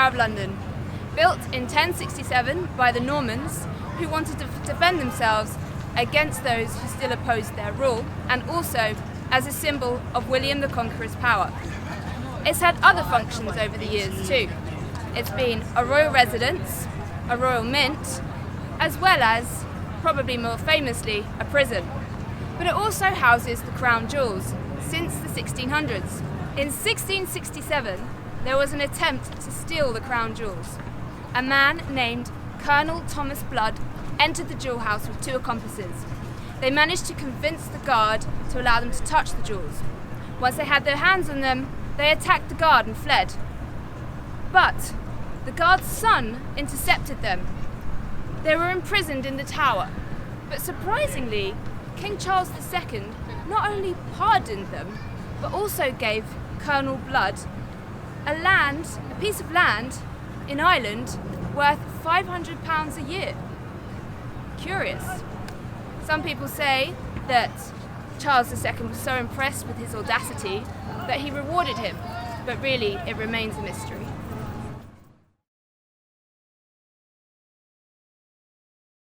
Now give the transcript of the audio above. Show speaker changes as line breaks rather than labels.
Tower of London, built in 1067 by the Normans, who wanted to defend themselves against those who still opposed their rule, and also as a symbol of William the Conqueror's power. It's had other functions over the years too. It's been a royal residence, a royal mint, as well as, probably more famously, a prison. But it also houses the crown jewels since the 1600s. In 1667, there was an attempt to steal the crown jewels. A man named Colonel Thomas Blood entered the jewel house with 2 accomplices. They managed to convince the guard to allow them to touch the jewels. Once they had their hands on them, they attacked the guard and fled. But the guard's son intercepted them. They were imprisoned in the tower, but surprisingly, King Charles II not only pardoned them, but also gave Colonel Blood a piece of land in Ireland worth £500 a year. Curious. Some people say that Charles II was so impressed with his audacity that he rewarded him, but really it remains a mystery.